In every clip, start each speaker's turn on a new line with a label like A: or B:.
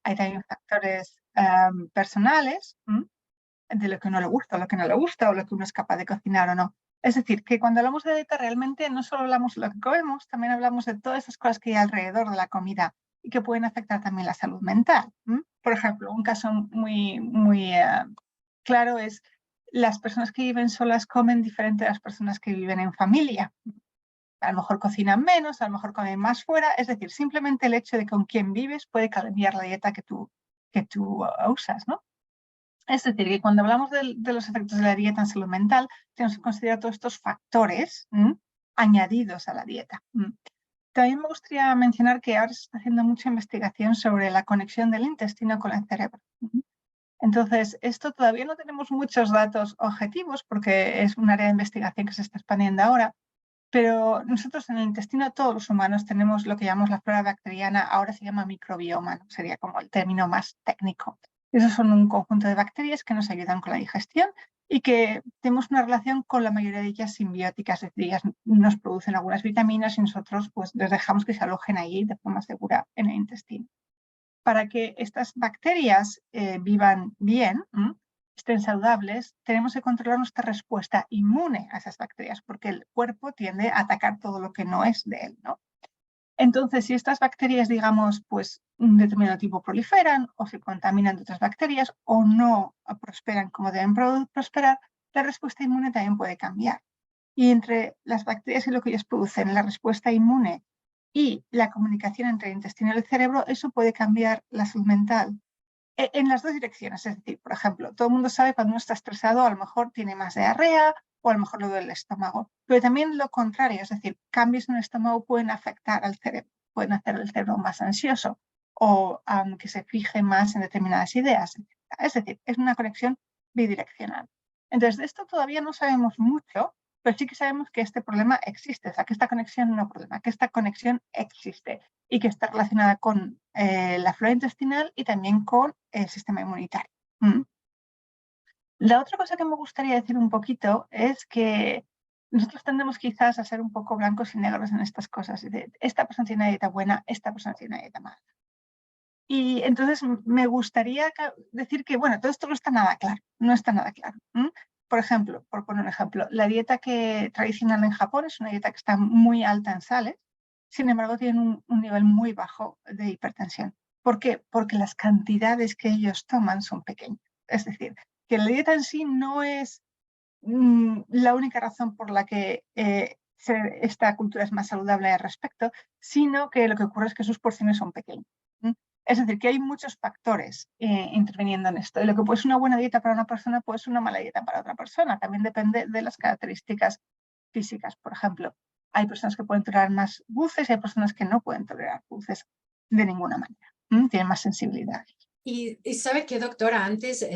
A: Hay también factores personales, de lo que uno le gusta o lo que no le gusta, o lo que uno es capaz de cocinar o no. Es decir, que cuando hablamos de dieta realmente no solo hablamos de lo que comemos, también hablamos de todas esas cosas que hay alrededor de la comida y que pueden afectar también la salud mental. Por ejemplo, un caso muy claro es las personas que viven solas comen diferente a las personas que viven en familia. A lo mejor cocinan menos, a lo mejor comen más fuera. Es decir, simplemente el hecho de con quién vives puede cambiar la dieta que tú usas, ¿no? Es decir, que cuando hablamos de los efectos de la dieta en salud mental, tenemos que considerar todos estos factores añadidos a la dieta. También me gustaría mencionar que ahora se está haciendo mucha investigación sobre la conexión del intestino con el cerebro. Entonces, esto todavía no tenemos muchos datos objetivos porque es un área de investigación que se está expandiendo ahora, pero nosotros en el intestino, todos los humanos, tenemos lo que llamamos la flora bacteriana, ahora se llama microbioma, ¿no? Sería como el término más técnico. Esos son un conjunto de bacterias que nos ayudan con la digestión y que tenemos una relación con la mayoría de ellas simbióticas, es decir, ellas nos producen algunas vitaminas y nosotros pues les dejamos que se alojen ahí de forma segura en el intestino. Para que estas bacterias vivan bien, estén saludables, tenemos que controlar nuestra respuesta inmune a esas bacterias, porque el cuerpo tiende a atacar todo lo que no es de él, ¿no? Entonces, si estas bacterias, digamos, pues un determinado tipo proliferan o se contaminan de otras bacterias o no prosperan como deben prosperar, la respuesta inmune también puede cambiar. Y entre las bacterias y lo que ellas producen, la respuesta inmune y la comunicación entre el intestino y el cerebro, eso puede cambiar la salud mental en las dos direcciones. Es decir, por ejemplo, todo el mundo sabe cuando uno está estresado, a lo mejor tiene más diarrea o a lo mejor le duele el estómago. Pero también lo contrario, es decir, cambios en el estómago pueden afectar al cerebro, pueden hacer el cerebro más ansioso o que se fije más en determinadas ideas. Es decir, es una conexión bidireccional. Entonces, de esto todavía no sabemos mucho, pero sí que sabemos que este problema existe, o sea, que esta conexión no problema, que esta conexión existe y que está relacionada con la flora intestinal y también con el sistema inmunitario. La otra cosa que me gustaría decir un poquito es que nosotros tendemos quizás a ser un poco blancos y negros en estas cosas. Esta persona tiene una dieta buena, esta persona tiene una dieta mala. Y entonces me gustaría decir que, bueno, todo esto no está nada claro, no está nada claro. Por ejemplo, por poner un ejemplo, la dieta tradicional en Japón es una dieta que está muy alta en sales, sin embargo tiene un nivel muy bajo de hipertensión. ¿Por qué? Porque las cantidades que ellos toman son pequeñas. Es decir, que la dieta en sí no es la única razón por la que esta cultura es más saludable al respecto, sino que lo que ocurre es que sus porciones son pequeñas. Es decir, que hay muchos factores interviniendo en esto. Y lo que puede ser una buena dieta para una persona puede ser una mala dieta para otra persona. También depende de las características físicas. Por ejemplo, hay personas que pueden tolerar más dulces y hay personas que no pueden tolerar dulces de ninguna manera. Tienen más sensibilidad.
B: Y sabe qué, doctora, antes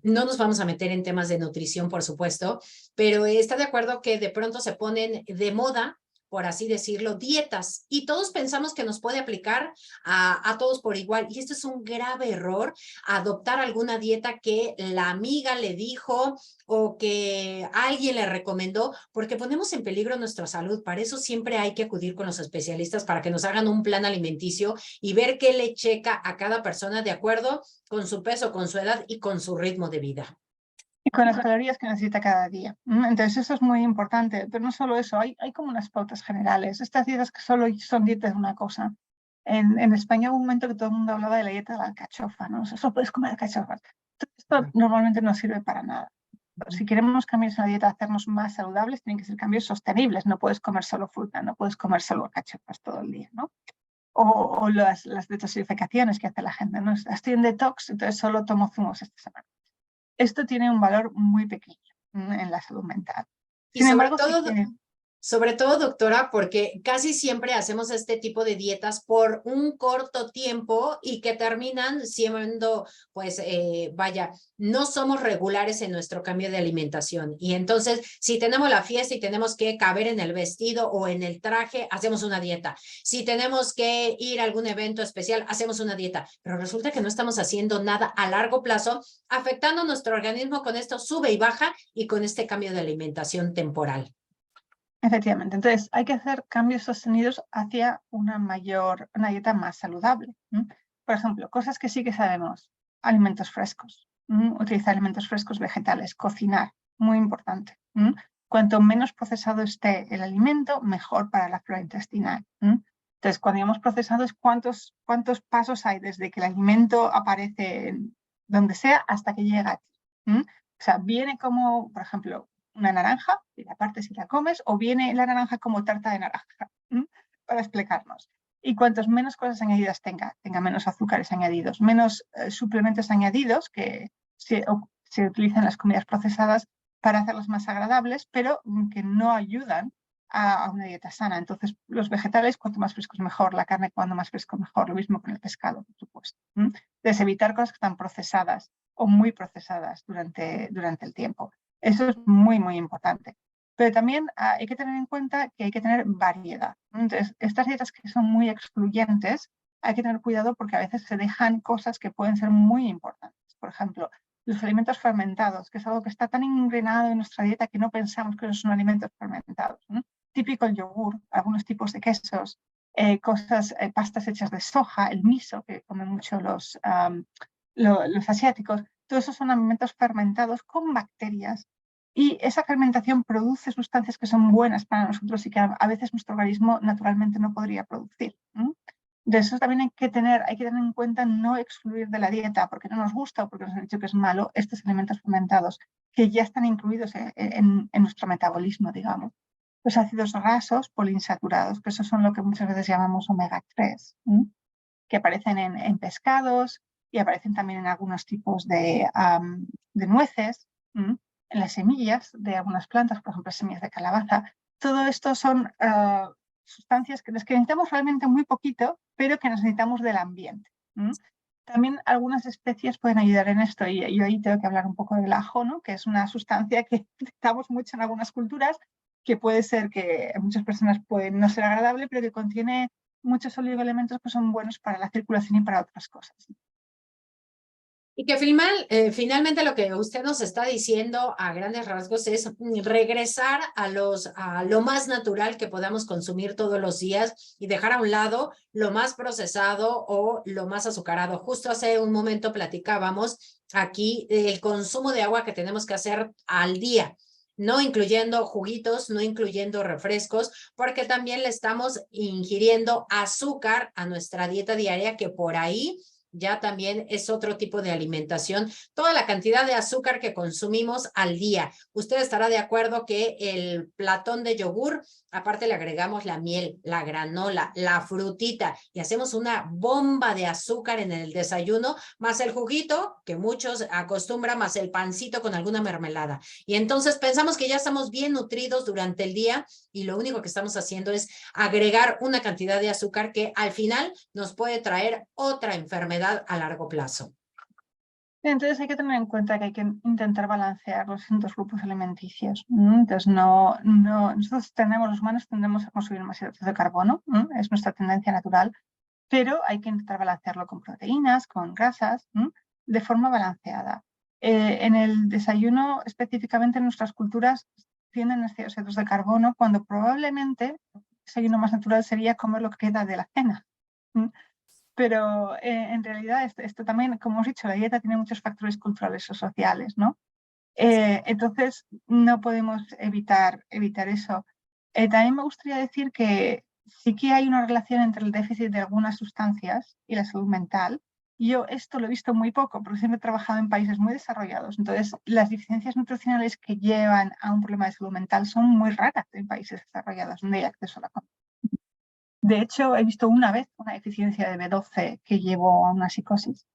B: no nos vamos a meter en temas de nutrición, por supuesto, pero está de acuerdo que de pronto se ponen de moda, por así decirlo, dietas, y todos pensamos que nos puede aplicar a todos por igual, y esto es un grave error, adoptar alguna dieta que la amiga le dijo o que alguien le recomendó, porque ponemos en peligro nuestra salud. Para eso siempre hay que acudir con los especialistas para que nos hagan un plan alimenticio y ver qué le checa a cada persona de acuerdo con su peso, con su edad y con su ritmo de vida.
A: Y con las calorías que necesita cada día. Entonces eso es muy importante, pero no solo eso, hay como unas pautas generales. Estas dietas que solo son dietas de una cosa. En España hubo un momento que todo el mundo hablaba de la dieta de la alcachofa, ¿no? O sea, solo puedes comer alcachofas. Esto normalmente no sirve para nada. Si queremos cambios en la dieta, hacernos más saludables, tienen que ser cambios sostenibles. No puedes comer solo fruta, no puedes comer solo alcachofas todo el día, ¿no? O las detoxificaciones que hace la gente, ¿no? Estoy en detox, entonces solo tomo zumos esta semana. Esto tiene un valor muy pequeño en la salud mental.
B: Y
A: Sin embargo, sí que...
B: sobre todo, doctora, porque casi siempre hacemos este tipo de dietas por un corto tiempo y que terminan siendo, pues, vaya, no somos regulares en nuestro cambio de alimentación. Y entonces, si tenemos la fiesta y tenemos que caber en el vestido o en el traje, hacemos una dieta. Si tenemos que ir a algún evento especial, hacemos una dieta. Pero resulta que no estamos haciendo nada a largo plazo, afectando nuestro organismo con esto sube y baja y con este cambio de alimentación temporal.
A: Efectivamente, entonces hay que hacer cambios sostenidos hacia una dieta más saludable. Por ejemplo, cosas que sí que sabemos, alimentos frescos, utilizar alimentos frescos vegetales, cocinar, muy importante. Cuanto menos procesado esté el alimento, mejor para la flora intestinal. Entonces, cuando digamos procesado es cuántos pasos hay desde que el alimento aparece en donde sea hasta que llega a ti. O sea, viene como, por ejemplo, una naranja, y la partes si la comes, o viene la naranja como tarta de naranja, para explicarnos. Y cuantos menos cosas añadidas tenga menos azúcares añadidos, menos suplementos añadidos que se utilizan en las comidas procesadas para hacerlas más agradables, pero que no ayudan a una dieta sana. Entonces, los vegetales, cuanto más frescos mejor, la carne, cuanto más fresco mejor, lo mismo con el pescado, por supuesto. Entonces, evitar cosas que están procesadas o muy procesadas durante el tiempo. Eso es muy, muy importante. Pero también hay que tener en cuenta que hay que tener variedad. Entonces, estas dietas que son muy excluyentes, hay que tener cuidado porque a veces se dejan cosas que pueden ser muy importantes. Por ejemplo, los alimentos fermentados, que es algo que está tan ingrenado en nuestra dieta que no pensamos que son alimentos fermentados. Típico el yogur, algunos tipos de quesos, pastas hechas de soja, el miso, que comen mucho los asiáticos. Todos esos son alimentos fermentados con bacterias y esa fermentación produce sustancias que son buenas para nosotros y que a veces nuestro organismo naturalmente no podría producir. De eso también hay que tener en cuenta no excluir de la dieta porque no nos gusta o porque nos han dicho que es malo estos alimentos fermentados que ya están incluidos en nuestro metabolismo, digamos. Los ácidos grasos poliinsaturados, que esos son lo que muchas veces llamamos omega 3, que aparecen en pescados y aparecen también en algunos tipos de nueces, en las semillas de algunas plantas, por ejemplo, semillas de calabaza. Todo esto son sustancias que necesitamos realmente muy poquito, pero que necesitamos del ambiente. También algunas especies pueden ayudar en esto y yo ahí tengo que hablar un poco del ajo, ¿no? Que es una sustancia que necesitamos mucho en algunas culturas, que puede ser que a muchas personas puede no ser agradable, pero que contiene muchos oligoelementos que son buenos para la circulación y para otras cosas.
B: Y que finalmente lo que usted nos está diciendo a grandes rasgos es regresar a lo más natural que podamos consumir todos los días y dejar a un lado lo más procesado o lo más azucarado. Justo hace un momento platicábamos aquí del consumo de agua que tenemos que hacer al día, no incluyendo juguitos, no incluyendo refrescos, porque también le estamos ingiriendo azúcar a nuestra dieta diaria, que por ahí ya también es otro tipo de alimentación. Toda la cantidad de azúcar que consumimos al día. Usted estará de acuerdo que el platón de yogur, aparte le agregamos la miel, la granola, la frutita y hacemos una bomba de azúcar en el desayuno, más el juguito que muchos acostumbran, más el pancito con alguna mermelada. Y entonces pensamos que ya estamos bien nutridos durante el día y lo único que estamos haciendo es agregar una cantidad de azúcar que al final nos puede traer otra enfermedad a largo plazo.
A: Entonces hay que tener en cuenta que hay que intentar balancear los distintos grupos alimenticios. Entonces nosotros los humanos tendemos a consumir más hidratos de carbono, es nuestra tendencia natural, pero hay que intentar balancearlo con proteínas, con grasas, de forma balanceada. En el desayuno, específicamente en nuestras culturas, tienden a ser hidratos de carbono cuando probablemente el desayuno más natural sería comer lo que queda de la cena. Pero en realidad esto también, como hemos dicho, la dieta tiene muchos factores culturales o sociales, ¿no? Entonces no podemos evitar eso. También me gustaría decir que sí que hay una relación entre el déficit de algunas sustancias y la salud mental. Yo esto lo he visto muy poco porque siempre he trabajado en países muy desarrollados. Entonces, las deficiencias nutricionales que llevan a un problema de salud mental son muy raras en países desarrollados donde hay acceso a la comida. De hecho, he visto una vez una deficiencia de B12 que llevó a una psicosis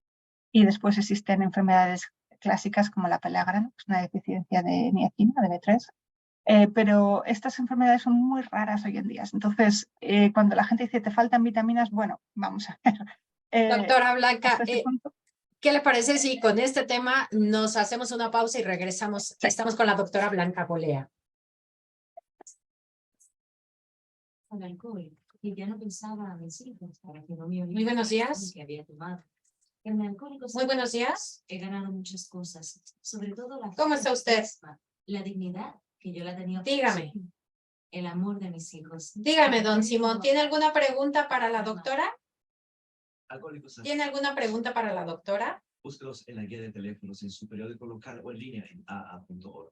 A: y después existen enfermedades clásicas como la pellagra, que es una deficiencia de niacina, de B3. Pero estas enfermedades son muy raras hoy en día. Entonces, cuando la gente dice te faltan vitaminas, bueno, vamos a ver.
B: Doctora Blanca,
A: punto.
B: ¿Qué le parece si con este tema nos hacemos una pausa y regresamos?
A: Sí.
B: Estamos con la doctora Blanca Bolea.
C: Y ya no pensaba en mis hijos para que no me
B: Muy buenos días.
C: que había tomado. En Alcohólicos
B: Muy buenos días.
C: he ganado muchas cosas, sobre todo la
B: ¿Cómo está usted?
C: La dignidad que yo la tenía.
B: Dígame.
C: El amor de mis hijos.
B: Dígame, don Simón, ¿tiene alguna pregunta para la doctora?
D: Alcohólicos
B: ¿Tiene alguna pregunta para la doctora?
D: búsquelos en la guía de teléfonos en su periódico local o en línea en aa.org.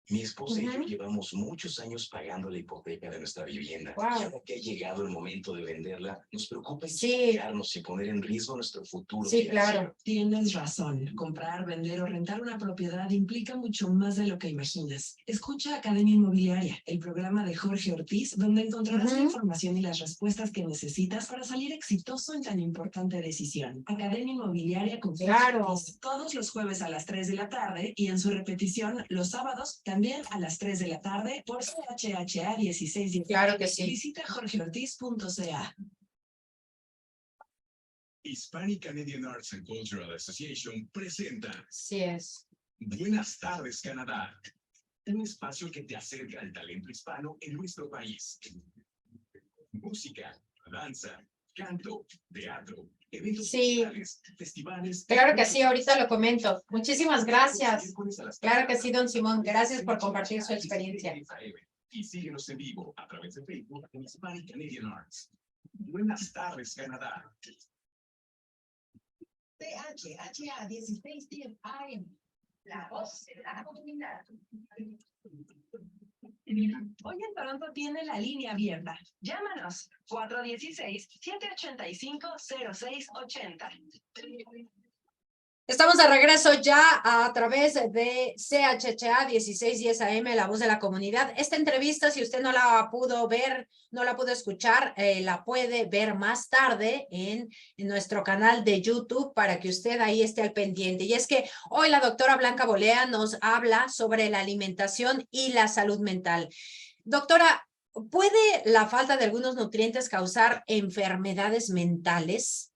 D: Mi esposa y yo llevamos muchos años pagando la hipoteca de nuestra vivienda.
B: Wow.
D: Y ahora que ha llegado el momento de venderla, nos preocupa
B: Sí.
D: hipotecarnos y poner en riesgo nuestro futuro
B: Sí,
D: financiero.
B: claro.
E: Tienes razón. Comprar, vender o rentar una propiedad implica mucho más de lo que imaginas. Escucha Academia Inmobiliaria, el programa de Jorge Ortiz, donde encontrarás la información y las respuestas que necesitas para salir exitoso en tan importante decisión. Academia Inmobiliaria con Jorge
B: Claro.
E: Ortiz, todos los jueves a las 3 de la tarde y en su repetición los sábados también a las 3 de la tarde por CHHA 1610.
B: Claro que sí.
E: Visita jorgeortiz.ca.
F: Hispanic Canadian Arts and Cultural Association presenta
B: Sí es.
F: Buenas tardes, Canadá. Un espacio que te acerca al talento hispano en nuestro país. Música, danza, canto, teatro, eventos
B: Sí.
F: musicales, festivales.
B: Claro que sí, ahorita lo comento. Muchísimas gracias. Claro que sí, don Simón. Gracias por compartir su experiencia.
F: Y síguenos en vivo a través de Facebook en Hispanic Canadian Arts. Buenas tardes, Canadá.
G: CHHA 1610 AM, la voz de la comunidad.
E: Hoy en Toronto tiene la línea abierta. Llámanos 416-785-0680.
B: Estamos de regreso ya a través de CHHA 1610 AM, la voz de la comunidad. Esta entrevista, si usted no la pudo ver, no la pudo escuchar, la puede ver más tarde en nuestro canal de YouTube para que usted ahí esté al pendiente. Y es que hoy la doctora Blanca Bolea nos habla sobre la alimentación y la salud mental. Doctora, ¿puede la falta de algunos nutrientes causar enfermedades mentales?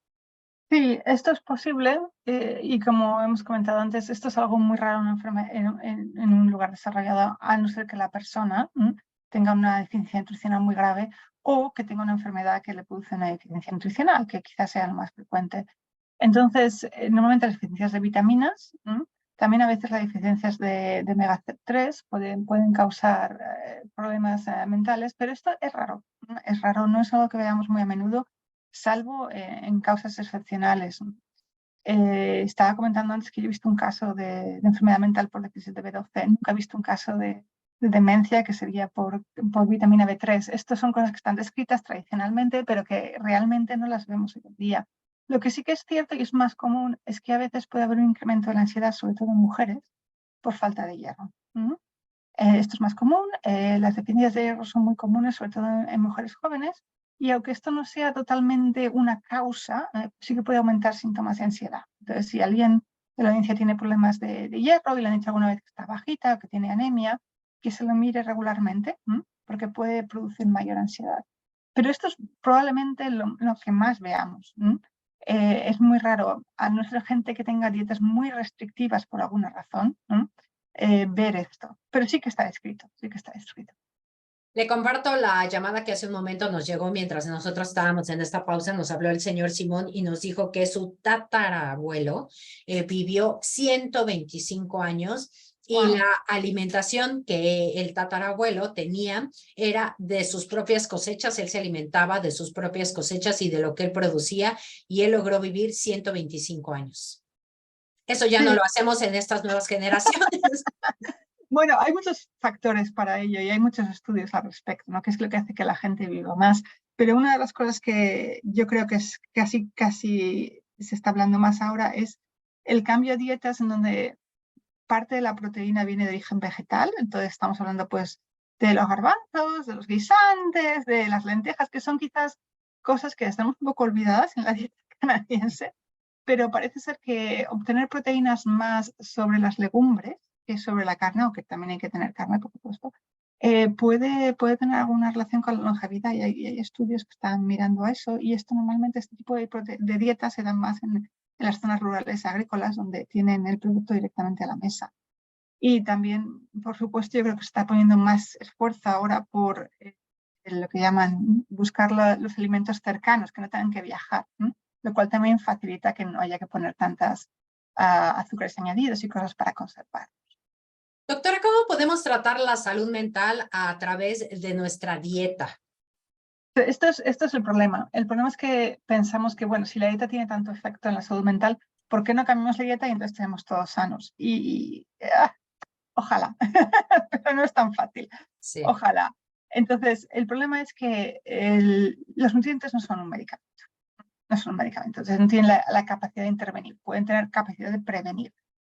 A: Sí, esto es posible y como hemos comentado antes, esto es algo muy raro en un lugar desarrollado, a no ser que la persona tenga una deficiencia nutricional muy grave o que tenga una enfermedad que le produce una deficiencia nutricional, que quizás sea lo más frecuente. Entonces, normalmente las deficiencias de vitaminas, también a veces las deficiencias de omega 3 pueden causar problemas mentales, pero esto es raro, no es algo que veamos muy a menudo, salvo en causas excepcionales. Estaba comentando antes que yo he visto un caso de enfermedad mental por déficit de B12, nunca he visto un caso de demencia que sería por vitamina B3. Estas son cosas que están descritas tradicionalmente, pero que realmente no las vemos hoy en día. Lo que sí que es cierto y es más común es que a veces puede haber un incremento de la ansiedad, sobre todo en mujeres, por falta de hierro. Esto es más común, las deficiencias de hierro son muy comunes, sobre todo en mujeres jóvenes, y aunque esto no sea totalmente una causa, sí que puede aumentar síntomas de ansiedad. Entonces, si alguien de la audiencia tiene problemas de hierro y le han dicho alguna vez que está bajita o que tiene anemia, que se lo mire regularmente, porque puede producir mayor ansiedad. Pero esto es probablemente lo que más veamos. Es muy raro, a no ser gente que tenga dietas muy restrictivas por alguna razón, ver esto. Pero sí que está escrito, sí que está escrito.
B: Le comparto la llamada que hace un momento nos llegó mientras nosotros estábamos en esta pausa. Nos habló el señor Simón y nos dijo que su tatarabuelo vivió 125 años y
A: Wow.
B: la alimentación que el tatarabuelo tenía era de sus propias cosechas. Él se alimentaba de sus propias cosechas y de lo que él producía y él logró vivir 125 años. Eso ya no lo hacemos en estas nuevas generaciones.
A: Bueno, hay muchos factores para ello y hay muchos estudios al respecto, ¿no? Que es lo que hace que la gente viva más. Pero una de las cosas que yo creo que es casi se está hablando más ahora es el cambio de dietas en donde parte de la proteína viene de origen vegetal. Entonces estamos hablando pues de los garbanzos, de los guisantes, de las lentejas, que son quizás cosas que estamos un poco olvidadas en la dieta canadiense, pero parece ser que obtener proteínas más sobre las legumbres que sobre la carne, aunque también hay que tener carne, por supuesto, puede tener alguna relación con la longevidad y hay estudios que están mirando a eso y esto normalmente este tipo de dietas se dan más en las zonas rurales agrícolas donde tienen el producto directamente a la mesa. Y también, por supuesto, yo creo que se está poniendo más esfuerzo ahora por lo que llaman buscar los alimentos cercanos, que no tengan que viajar, lo cual también facilita que no haya que poner tantas azúcares añadidos y cosas para conservar.
B: Doctora, ¿cómo podemos tratar la salud mental a través de nuestra dieta?
A: Esto es el problema. El problema es que pensamos que, bueno, si la dieta tiene tanto efecto en la salud mental, ¿por qué no cambiamos la dieta y entonces tenemos todos sanos? Ojalá, pero no es tan fácil.
B: Sí.
A: Ojalá. Entonces, el problema es que los nutrientes no son un medicamento. No son un medicamento. Entonces, no tienen la capacidad de intervenir. Pueden tener capacidad de prevenir.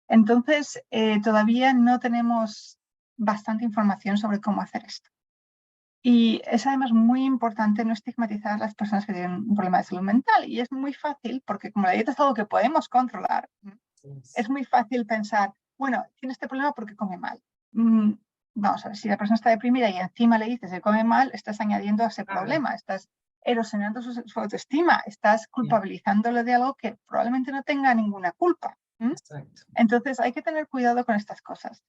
A: Entonces, todavía no tenemos bastante información sobre cómo hacer esto. Y es además muy importante no estigmatizar a las personas que tienen un problema de salud mental. Y es muy fácil, porque como la dieta es algo que podemos controlar, es muy fácil pensar, bueno, tiene este problema porque come mal. Vamos a ver, si la persona está deprimida y encima le dices que come mal, estás añadiendo a ese problema, estás erosionando su autoestima, estás culpabilizándole de algo que probablemente no tenga ninguna culpa.
B: Exacto.
A: Entonces hay que tener cuidado con estas cosas.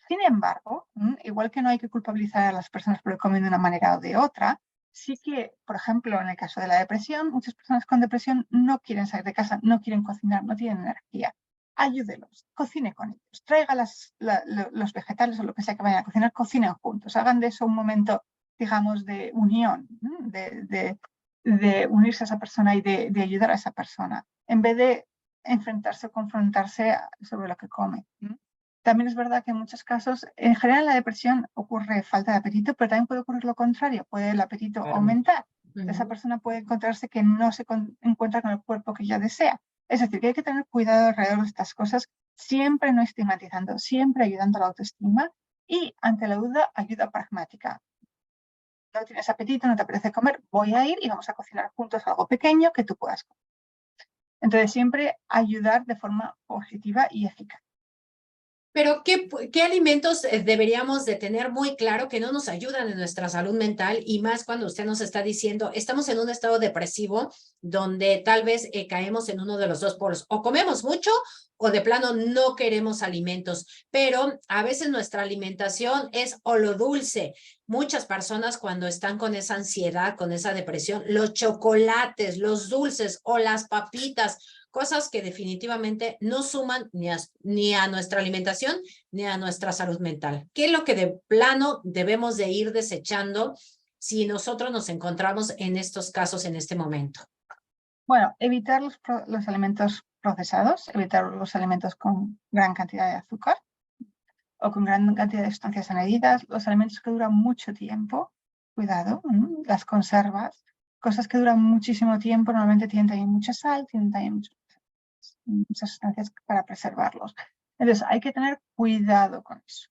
A: Sin embargo, igual que no hay que culpabilizar a las personas por comer de una manera o de otra, sí que, por ejemplo, en el caso de la depresión, muchas personas con depresión no quieren salir de casa, no quieren cocinar, no tienen energía. Ayúdelos, cocine con ellos, traiga los vegetales o lo que sea que vayan a cocinar, cocinen juntos, hagan de eso un momento, digamos, de unión, de unirse a esa persona y de ayudar a esa persona, en vez de enfrentarse o confrontarse sobre lo que come. También es verdad que en muchos casos, en general en la depresión ocurre falta de apetito, pero también puede ocurrir lo contrario, puede el apetito aumentar. Esa persona puede encontrarse que no se encuentra con el cuerpo que ya desea. Es decir, que hay que tener cuidado alrededor de estas cosas, siempre no estigmatizando, siempre ayudando a la autoestima y ante la duda, ayuda pragmática. No tienes apetito, no te apetece comer, voy a ir y vamos a cocinar juntos algo pequeño que tú puedas comer. Entonces, siempre ayudar de forma positiva y eficaz.
B: Pero, ¿qué alimentos deberíamos de tener muy claro que no nos ayudan en nuestra salud mental? Y más cuando usted nos está diciendo, estamos en un estado depresivo donde tal vez caemos en uno de los dos polos. O comemos mucho o de plano no queremos alimentos. Pero a veces nuestra alimentación es o lo dulce. Muchas personas cuando están con esa ansiedad, con esa depresión, los chocolates, los dulces o las papitas, cosas que definitivamente no suman ni a nuestra alimentación ni a nuestra salud mental. ¿Qué es lo que de plano debemos de ir desechando si nosotros nos encontramos en estos casos en este momento?
A: Bueno, evitar los alimentos procesados, evitar los alimentos con gran cantidad de azúcar o con gran cantidad de sustancias añadidas, los alimentos que duran mucho tiempo, cuidado, las conservas, cosas que duran muchísimo tiempo, normalmente tienen también mucha sal, tienen también muchas sustancias para preservarlos. Entonces, hay que tener cuidado con eso.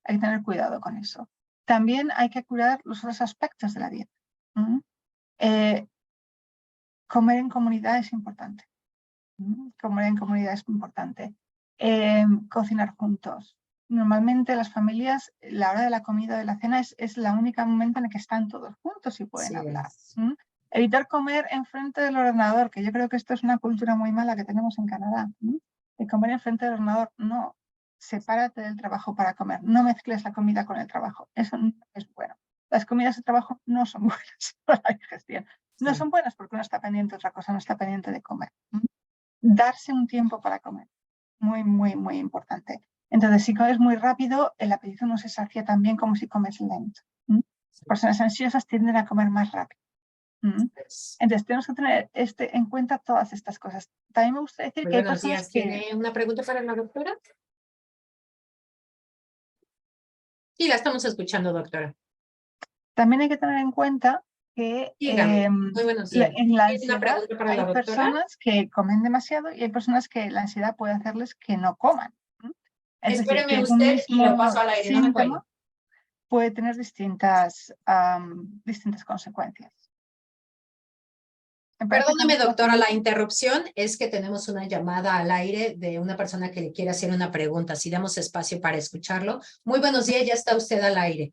A: Hay que tener cuidado con eso. También hay que cuidar los otros aspectos de la dieta. Comer en comunidad es importante. Comer en comunidad es importante. Cocinar juntos. Normalmente las familias, la hora de la comida o de la cena es la única momento en el que están todos juntos y pueden hablar. Evitar comer enfrente del ordenador, que yo creo que esto es una cultura muy mala que tenemos en Canadá. De comer enfrente del ordenador, no. Sepárate del trabajo para comer. No mezcles la comida con el trabajo. Eso no es bueno. Las comidas de trabajo no son buenas para la digestión. No son buenas porque uno está pendiente de otra cosa, no está pendiente de comer. Darse un tiempo para comer. Muy, muy, muy importante. Entonces, si comes muy rápido, el apetito no se sacia tan bien como si comes lento. Personas ansiosas tienden a comer más rápido. Entonces, tenemos que tener en cuenta todas estas cosas. También me gusta decir que hay
B: Buenos
A: personas
B: días.
A: que...
B: ¿Tiene una pregunta para la doctora? Sí, la estamos escuchando, doctora.
A: También hay que tener en cuenta que
B: Muy buenos días.
A: en la
B: ¿Tiene una
A: ansiedad
B: pregunta para la
A: hay
B: doctora?
A: personas que comen demasiado y hay personas que la ansiedad puede hacerles que no coman. Es decir, que
B: Espéreme
A: un
B: usted y lo
A: mismo
B: paso al aire, no me cuelgue.
A: síntoma puede tener distintas consecuencias. Me parece que
B: Perdóneme,
A: antes
B: doctora, la
A: hacíamos-
B: interrupción es que tenemos una llamada al aire de una persona que le quiere hacer una pregunta. Si damos espacio para escucharlo. Muy buenos días, ya está usted al aire.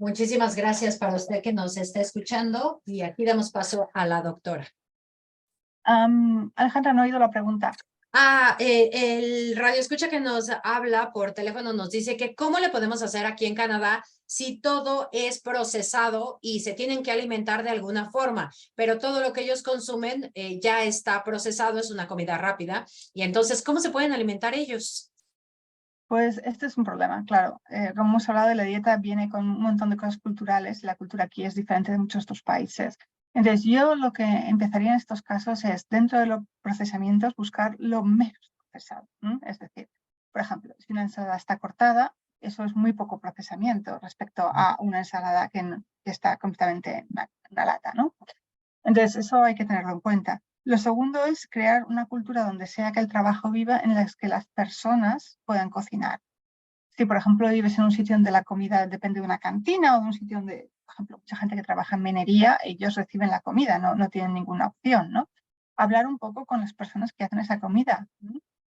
B: Muchísimas gracias para usted que nos está escuchando y aquí damos paso a la doctora.
A: Alejandra, no he oído la pregunta.
B: El radio escucha que nos habla por teléfono nos dice que cómo le podemos hacer aquí en Canadá si todo es procesado y se tienen que alimentar de alguna forma, pero todo lo que ellos consumen ya está procesado, es una comida rápida, y entonces, ¿cómo se pueden alimentar ellos?
A: Pues este es un problema, claro. Como hemos hablado, la dieta viene con un montón de cosas culturales. La cultura aquí es diferente de muchos otros países. Entonces, yo lo que empezaría en estos casos es, dentro de los procesamientos, buscar lo menos procesado. Es decir, por ejemplo, si una ensalada está cortada, eso es muy poco procesamiento respecto a una ensalada que está completamente en una lata, ¿no? Entonces, eso hay que tenerlo en cuenta. Lo segundo es crear una cultura donde sea que el trabajo viva en la que las personas puedan cocinar. Si, por ejemplo, vives en un sitio donde la comida depende de una cantina o de un sitio donde, por ejemplo, mucha gente que trabaja en minería, ellos reciben la comida, no tienen ninguna opción, ¿no? Hablar un poco con las personas que hacen esa comida,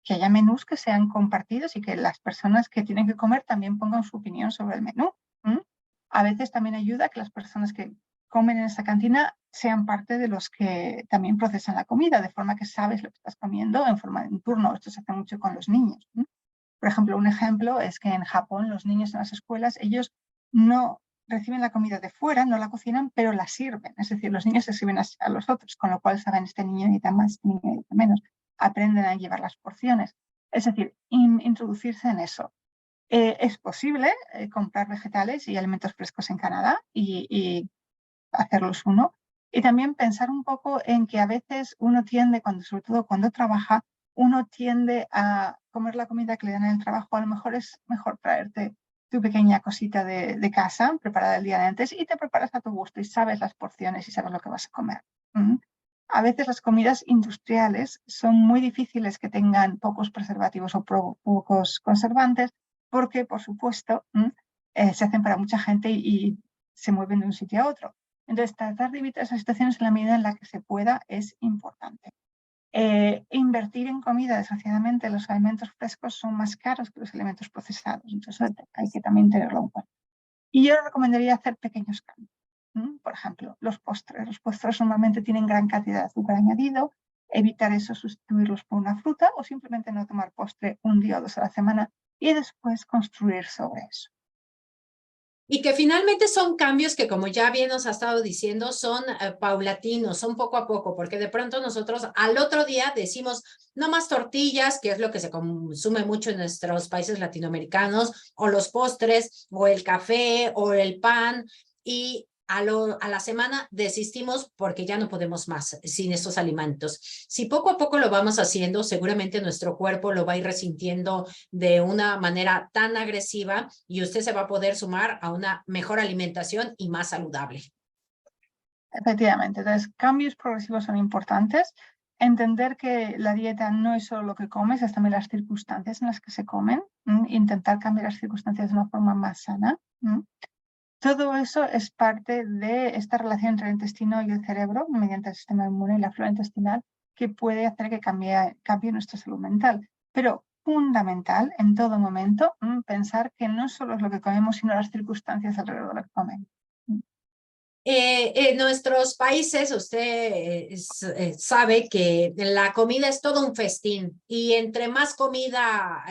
A: que haya menús que sean compartidos y que las personas que tienen que comer también pongan su opinión sobre el menú. A veces también ayuda que las personas que comen en esa cantina sean parte de los que también procesan la comida, de forma que sabes lo que estás comiendo en forma de un turno. Esto se hace mucho con los niños. Por ejemplo, un ejemplo es que en Japón los niños en las escuelas, ellos no reciben la comida de fuera, no la cocinan, pero la sirven. Es decir, los niños se sirven a los otros, con lo cual saben, este niño necesita más, este niño necesita menos. Aprenden a llevar las porciones. Es decir, introducirse en eso. Es posible comprar vegetales y alimentos frescos en Canadá y hacerlos uno. Y también pensar un poco en que a veces uno tiende, sobre todo cuando trabaja, uno tiende a comer la comida que le dan en el trabajo. A lo mejor es mejor traerte tu pequeña cosita de casa preparada el día de antes y te preparas a tu gusto y sabes las porciones y sabes lo que vas a comer. A veces las comidas industriales son muy difíciles que tengan pocos preservativos o pocos conservantes porque, por supuesto, se hacen para mucha gente y se mueven de un sitio a otro. Entonces, tratar de evitar esas situaciones en la medida en la que se pueda es importante. Invertir en comida, desgraciadamente, los alimentos frescos son más caros que los alimentos procesados. Entonces, hay que también tenerlo en cuenta. Y yo recomendaría hacer pequeños cambios. Por ejemplo, los postres. Los postres normalmente tienen gran cantidad de azúcar añadido. Evitar eso, sustituirlos por una fruta o simplemente no tomar postre un día o dos a la semana y después construir sobre eso.
B: Y que finalmente son cambios que, como ya bien nos ha estado diciendo, son paulatinos, son poco a poco, porque de pronto nosotros al otro día decimos, no más tortillas, que es lo que se consume mucho en nuestros países latinoamericanos, o los postres, o el café, o el pan, y a la semana desistimos porque ya no podemos más sin estos alimentos. Si poco a poco lo vamos haciendo, seguramente nuestro cuerpo lo va a ir resintiendo de una manera tan agresiva y usted se va a poder sumar a una mejor alimentación y más saludable.
A: Efectivamente, entonces cambios progresivos son importantes. Entender que la dieta no es solo lo que comes, es también las circunstancias en las que se comen. Intentar cambiar las circunstancias de una forma más sana. Todo eso es parte de esta relación entre el intestino y el cerebro, mediante el sistema inmune y la flora intestinal, que puede hacer que cambie nuestra salud mental. Pero fundamental en todo momento pensar que no solo es lo que comemos, sino las circunstancias alrededor de lo que comemos.
B: En nuestros países, usted sabe que la comida es todo un festín y entre más comida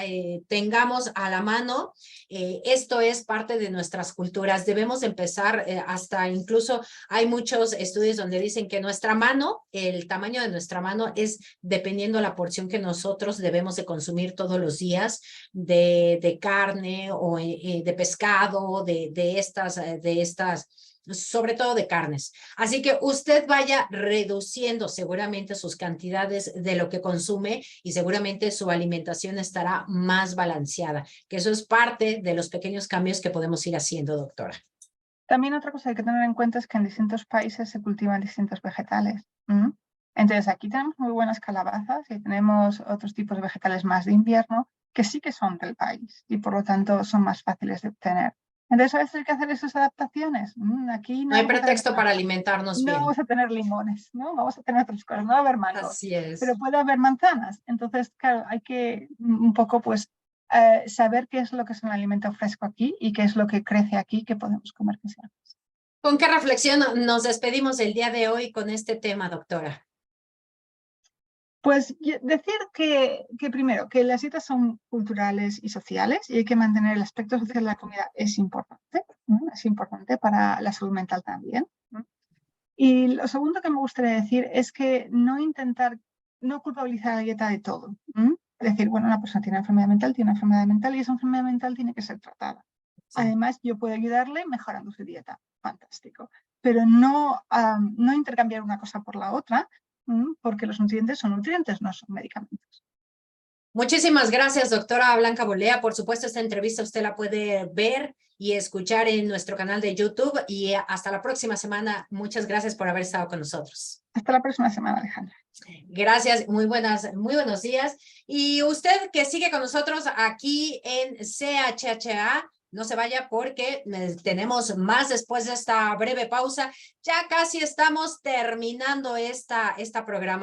B: tengamos a la mano, esto es parte de nuestras culturas. Debemos empezar hasta incluso hay muchos estudios donde dicen que nuestra mano, el tamaño de nuestra mano es dependiendo la porción que nosotros debemos de consumir todos los días de carne o de pescado, de estas sobre todo de carnes. Así que usted vaya reduciendo seguramente sus cantidades de lo que consume y seguramente su alimentación estará más balanceada, que eso es parte de los pequeños cambios que podemos ir haciendo, doctora.
A: También otra cosa que hay que tener en cuenta es que en distintos países se cultivan distintos vegetales. Entonces aquí tenemos muy buenas calabazas y tenemos otros tipos de vegetales más de invierno que sí que son del país y por lo tanto son más fáciles de obtener. Entonces, a veces hay que hacer esas adaptaciones. Aquí
B: no hay pretexto para alimentarnos bien.
A: No vamos a tener limones, ¿no? Vamos a tener otras cosas, no va a haber mangos.
B: Así es.
A: Pero puede haber manzanas. Entonces, claro, hay que un poco, pues, saber qué es lo que es un alimento fresco aquí y qué es lo que crece aquí que podemos comer que sea.
B: ¿Con qué reflexión nos despedimos el día de hoy con este tema, doctora?
A: Pues decir que primero, que las dietas son culturales y sociales y hay que mantener el aspecto social de la comida es importante, ¿no? Es importante para la salud mental también, ¿no? Y lo segundo que me gustaría decir es que no culpabilizar a la dieta de todo, ¿no? Es decir, bueno, una persona tiene enfermedad mental y esa enfermedad mental tiene que ser tratada.
B: Sí.
A: Además, yo puedo ayudarle mejorando su dieta, fantástico, pero no intercambiar una cosa por la otra, porque los nutrientes son nutrientes, no son medicamentos.
B: Muchísimas gracias, doctora Blanca Bolea. Por supuesto, esta entrevista usted la puede ver y escuchar en nuestro canal de YouTube. Y hasta la próxima semana. Muchas gracias por haber estado con nosotros.
A: Hasta la próxima semana, Alejandra.
B: Gracias, muy buenos días. Y usted que sigue con nosotros aquí en CHHA, no se vaya porque tenemos más después de esta breve pausa. Ya casi estamos terminando esta programa.